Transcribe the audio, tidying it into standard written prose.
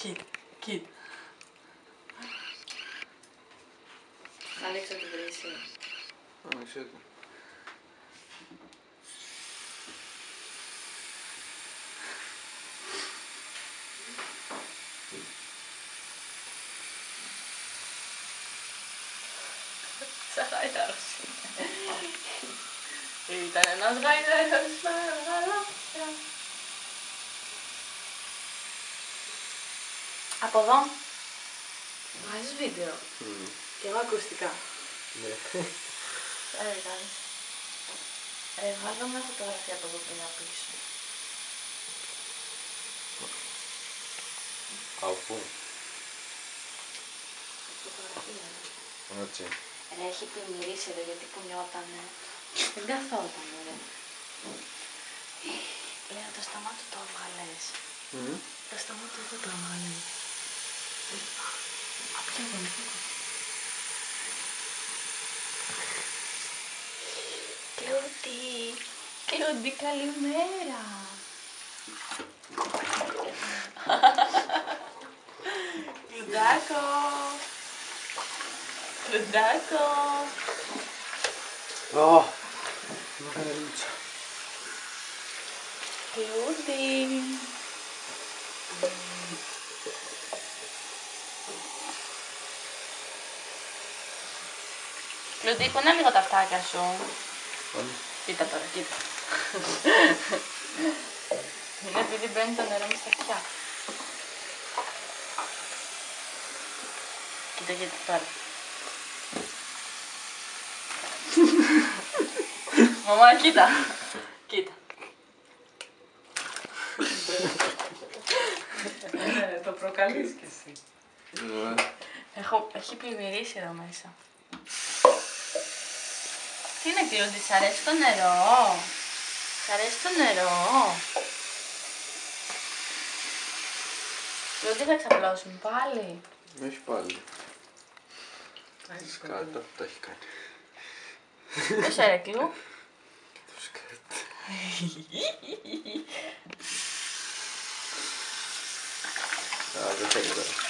Κοίτα. Ανοίξω την βρύση. Άνοιξε το. Σαχαϊδάρος. Ήταν ένας γαϊδάρος με γαλάζια. Από εδώ. Βάζεις βίντεο. Και εγώ ακουστικά. Ναι. Βγάζω μια φωτογραφία από εδώ πέρα πίσω. Από. Φωτογραφία. Έτσι. Ρε, έχει πλημμυρίσει εδώ γιατί κουνιότανε. Δεν καθότανε, ρε. Λέω, το σταμάτο το έβγαλες. Το σταμάτο εδώ το έβγαλες. Απ' εδώ, Κλούντι, Κλούντι, καλημέρα. Κλουντάκο. Κλουντάκο. Ω, μαγαλίτσα. Κλούντι. Κλούντι, κουνά λίγο τα αυτάκια σου. Κοίτα τώρα, κοίτα. Είναι επειδή μπαίνει το νερό μες στα αυτιά. Κοίτα, κοίτα τώρα. Μαμά, κοίτα. Κοίτα. Το προκαλείς κι εσύ. Έχει πλημμυρίσει εδώ μέσα. Τι είναι, Κλούντι, σ' αρέσει το νερό? Σ' αρέσει το νερό? Κλούντι, θα ξαπλώσουν πάλι. Όχι πάλι. Σκάτα, τα έχει κάνει. Πώς ρε, Κλου? Το σκάτα. Α, δεν θέλει τώρα.